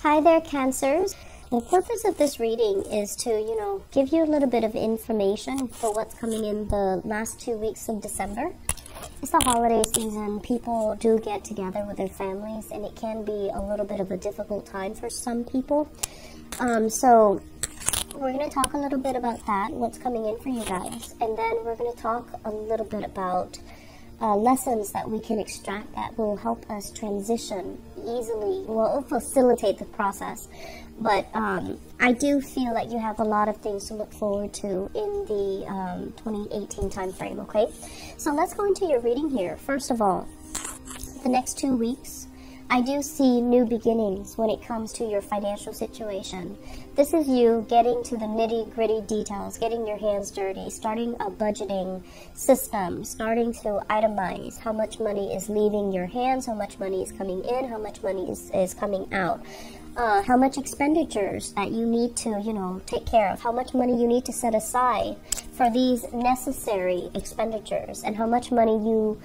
Hi there, Cancers. The purpose of this reading is to, give you a little bit of information for what's coming in the last 2 weeks of December. It's the holiday season. People do get together with their families, and it can be a little bit of a difficult time for some people. So we're going to talk a little bit about that, what's coming in for you guys. And then we're going to talk a little bit about lessons that we can extract that will help us transition easily, will facilitate the process. But I do feel like you have a lot of things to look forward to in the 2018 time frame, okay? So let's go into your reading here. First of all, the next 2 weeks, I do see new beginnings when it comes to your financial situation. This is you getting to the nitty-gritty details, getting your hands dirty, starting a budgeting system, starting to itemize how much money is leaving your hands, how much money is coming in, how much money is coming out, how much expenditures that you need to, take care of, how much money you need to set aside for these necessary expenditures, and how much money you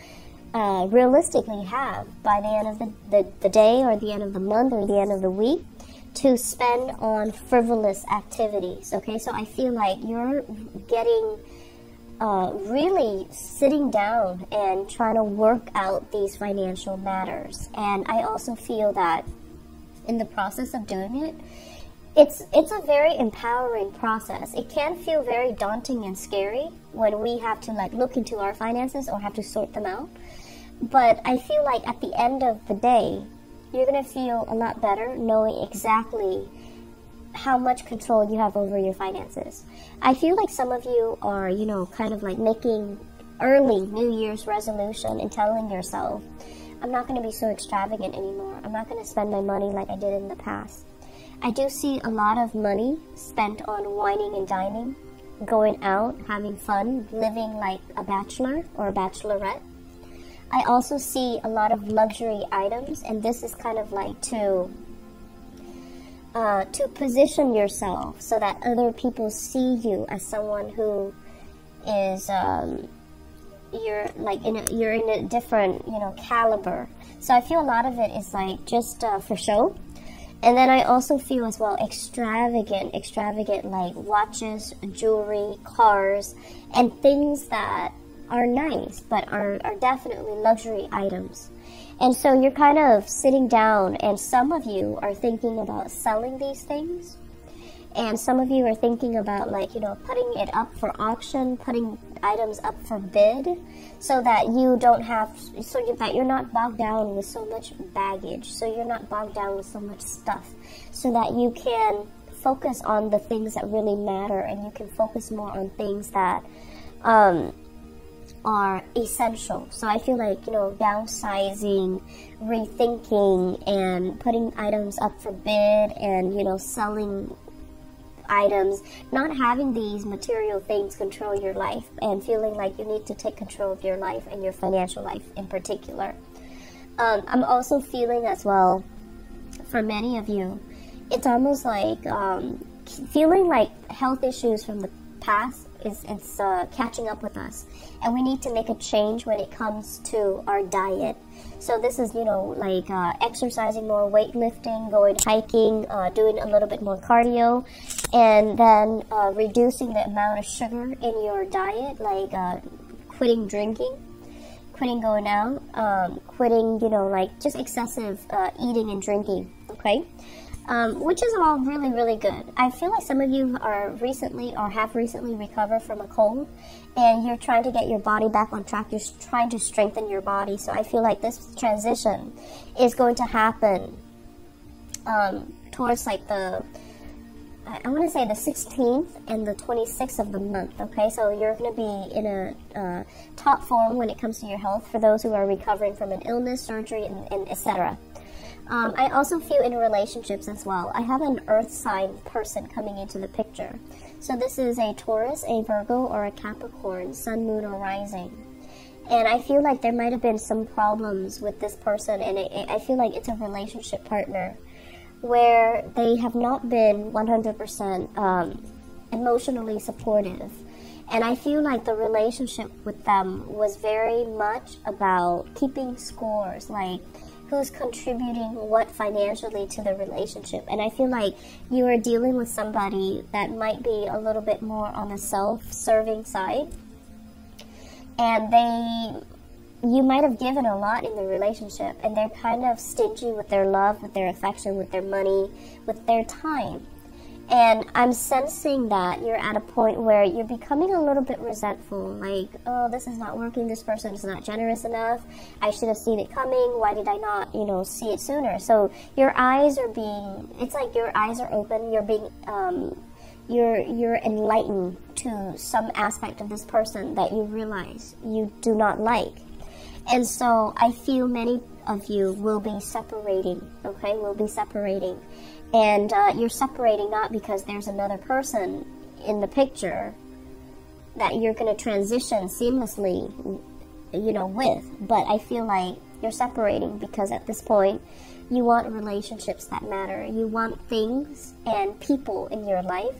realistically have by the end of the day, or the end of the month, or the end of the week, to spend on frivolous activities. Okay, so I feel like you're getting really sitting down and trying to work out these financial matters. And I also feel that in the process of doing it, it's a very empowering process. It can feel very daunting and scary when we have to look into our finances or have to sort them out. But I feel like at the end of the day, you're going to feel a lot better knowing exactly how much control you have over your finances. I feel like some of you are, kind of making early New Year's resolution and telling yourself, I'm not going to be so extravagant anymore. I'm not going to spend my money like I did in the past. I do see a lot of money spent on wining and dining, going out, having fun, living like a bachelor or a bachelorette. I also see a lot of luxury items, and this is kind of to position yourself so that other people see you as someone who is you're in a different caliber. So I feel a lot of it is just for show. And then I also feel as well extravagant like watches, jewelry, cars, and things that are nice, but are definitely luxury items. And so you're kind of sitting down, and some of you are thinking about selling these things, and some of you are thinking about putting it up for auction, putting items up for bid, so that that you're not bogged down with so much baggage, so you're not bogged down with so much stuff, so that you can focus on the things that really matter, and you can focus more on things that are essential. So I feel like, downsizing, rethinking, and putting items up for bid, and, selling items, not having these material things control your life, and feeling like you need to take control of your life and your financial life in particular. I'm also feeling as well, for many of you, it's almost like feeling like health issues from the past it's catching up with us, and we need to make a change when it comes to our diet. So this is exercising more, weightlifting, going hiking, doing a little bit more cardio, and then reducing the amount of sugar in your diet, quitting drinking, quitting going out, quitting just excessive eating and drinking, okay? Which is all really, really good. I feel like some of you are recently or have recently recovered from a cold, and you're trying to get your body back on track. You're trying to strengthen your body. So I feel like this transition is going to happen towards I want to say the 16th and the 26th of the month, okay? So you're going to be in a top form when it comes to your health, for those who are recovering from an illness, surgery, and etc. I also feel in relationships as well. I have an earth sign person coming into the picture. So this is a Taurus, a Virgo, or a Capricorn, sun, moon, or rising. And I feel like there might have been some problems with this person, and I feel like it's a relationship partner where they have not been 100% emotionally supportive. And I feel like the relationship with them was very much about keeping scores, who's contributing what financially to the relationship. And I feel like you are dealing with somebody that might be a little bit more on the self-serving side. And you might have given a lot in the relationship, and they're kind of stingy with their love, with their affection, with their money, with their time. And I'm sensing that you're at a point where you're becoming a little bit resentful, like, oh, this is not working, this person is not generous enough, I should have seen it coming, why did I not, see it sooner? So your eyes are it's like your eyes are open, you're being, you're enlightened to some aspect of this person that you realize you do not like. And so I feel many of you will be separating, okay? Will be separating. And you're separating not because there's another person in the picture that you're going to transition seamlessly, with. But I feel like you're separating because at this point, you want relationships that matter. You want things and people in your life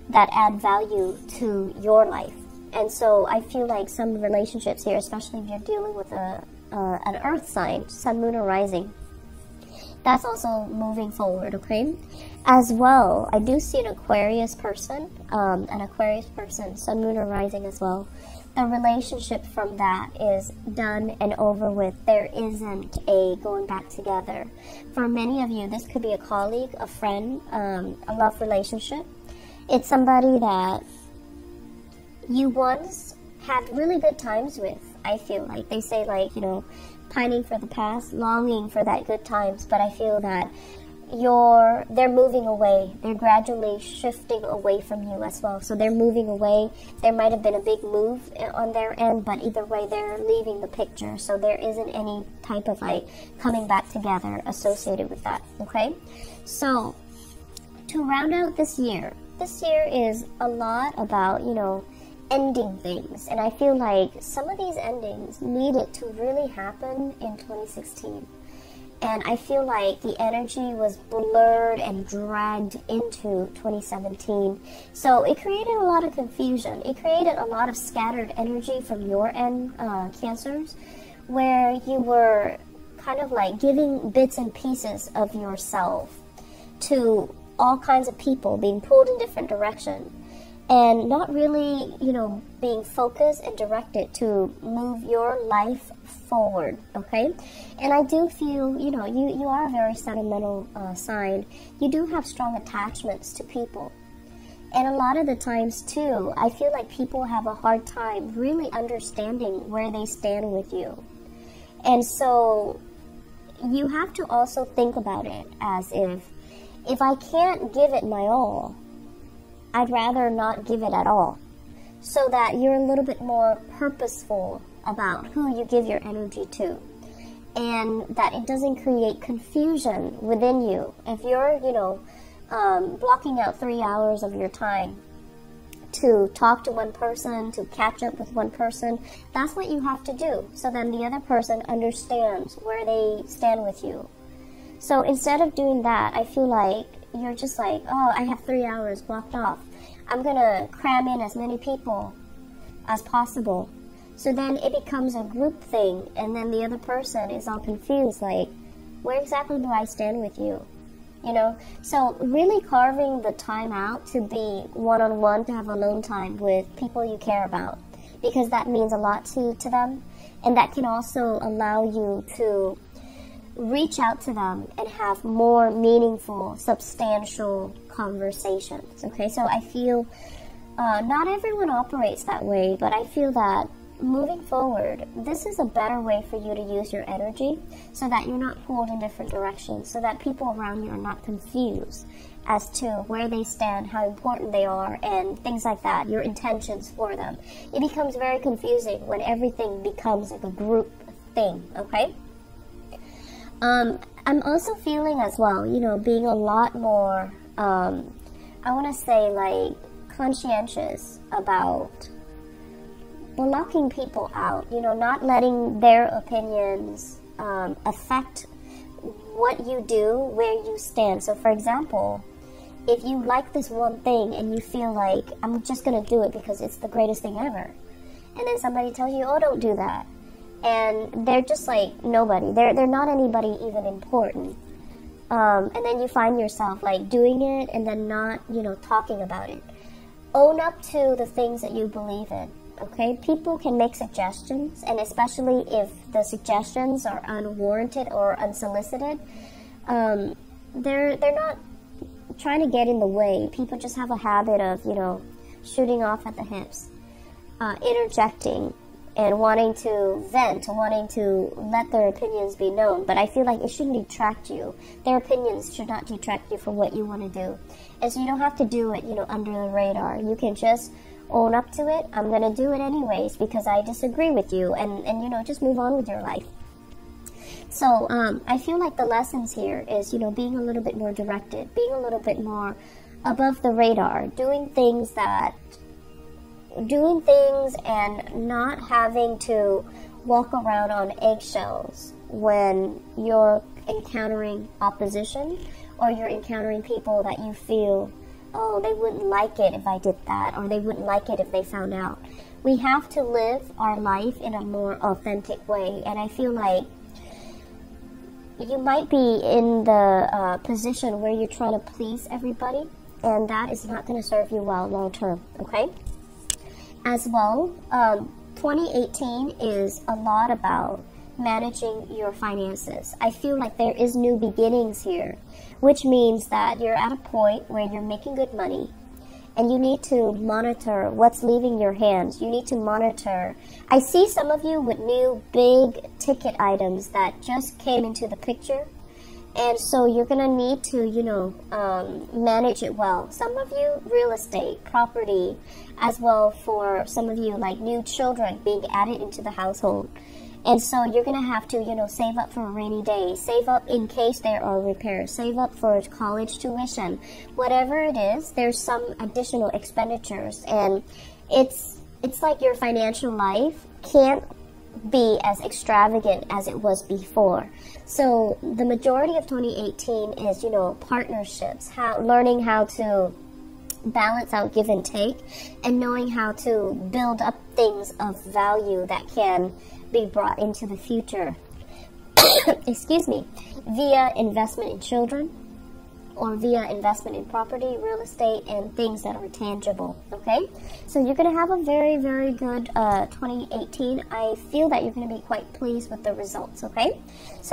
that add value to your life. And so I feel like some relationships here, especially if you're dealing with an earth sign, sun, moon, or rising, that's also moving forward, okay? As well, I do see an Aquarius person, sun, moon, or rising as well. The relationship from that is done and over with. There isn't a going back together. For many of you, this could be a colleague, a friend, a love relationship. It's somebody that you once had really good times with, I feel like. They say, like, pining for the past, longing for that good times, but I feel that they're moving away. They're gradually shifting away from you as well. So they're moving away. There might have been a big move on their end, but either way, they're leaving the picture. So there isn't any type of like coming back together associated with that, okay? So to round out this year is a lot about, ending things. And I feel like some of these endings needed to really happen in 2016. And I feel like the energy was blurred and dragged into 2017. So it created a lot of confusion. It created a lot of scattered energy from your end, Cancers, where you were kind of like giving bits and pieces of yourself to all kinds of people, being pulled in different directions. And not really, being focused and directed to move your life forward, okay? And I do feel, you are a very sentimental sign. You do have strong attachments to people. And a lot of the times, too, I feel like people have a hard time really understanding where they stand with you. And so you have to also think about it as if I can't give it my all, I'd rather not give it at all, so that you're a little bit more purposeful about who you give your energy to, and that it doesn't create confusion within you. If you're, blocking out 3 hours of your time to talk to one person, to catch up with one person, that's what you have to do, so then the other person understands where they stand with you. So instead of doing that, I feel like you're just like, oh, I have 3 hours blocked off. I'm going to cram in as many people as possible. So then it becomes a group thing, and then the other person is all confused, like, where exactly do I stand with you? So really carving the time out to be one-on-one, to have alone time with people you care about, because that means a lot to them, and that can also allow you to reach out to them and have more meaningful, substantial conversations, okay? So I feel not everyone operates that way, but I feel that moving forward, this is a better way for you to use your energy so that you're not pulled in different directions, so that people around you are not confused as to where they stand, how important they are, and things like that, your intentions for them. It becomes very confusing when everything becomes like a group thing, okay? I'm also feeling as well, being a lot more, I want to say, like, conscientious about blocking people out, not letting their opinions affect what you do, where you stand. So, for example, if you like this one thing and you feel like, I'm just going to do it because it's the greatest thing ever, and then somebody tells you, oh, don't do that, and they're just like nobody. They're not anybody even important. And then you find yourself like doing it and then not, you know, talking about it. Own up to the things that you believe in, okay? People can make suggestions, and especially if the suggestions are unwarranted or unsolicited, they're not trying to get in the way. People just have a habit of, you know, shooting off at the hips, interjecting, and wanting to vent, wanting to let their opinions be known. But I feel like it shouldn't detract you. Their opinions should not detract you from what you want to do. And so you don't have to do it, you know, under the radar. You can just own up to it. I'm going to do it anyways because I disagree with you. And you know, just move on with your life. So I feel like the lessons here is, you know, being a little bit more directed, being a little bit more above the radar, doing things and not having to walk around on eggshells when you're encountering opposition or you're encountering people that you feel, oh, they wouldn't like it if I did that, or they wouldn't like it if they found out. We have to live our life in a more authentic way, and I feel like you might be in the position where you're trying to please everybody, and that is not going to serve you well long term, okay? As well, 2018 is a lot about managing your finances. I feel like there is new beginnings here, which means that you're at a point where you're making good money, and you need to monitor what's leaving your hands. You need to monitor. I see some of you with new big ticket items that just came into the picture. And so you're going to need to, you know, manage it well. Some of you, real estate, property, as well for some of you, like new children being added into the household. And so you're going to have to, you know, save up for a rainy day, save up in case there are repairs, save up for college tuition. Whatever it is, there's some additional expenditures. And it's like your financial life can't be as extravagant as it was before. So the majority of 2018 is, you know, partnerships, learning how to balance out give and take, and knowing how to build up things of value that can be brought into the future, excuse me, via investment in children or via investment in property, real estate, and things that are tangible, okay? So you're going to have a very, very good 2018. I feel that you're going to be quite pleased with the results, okay? So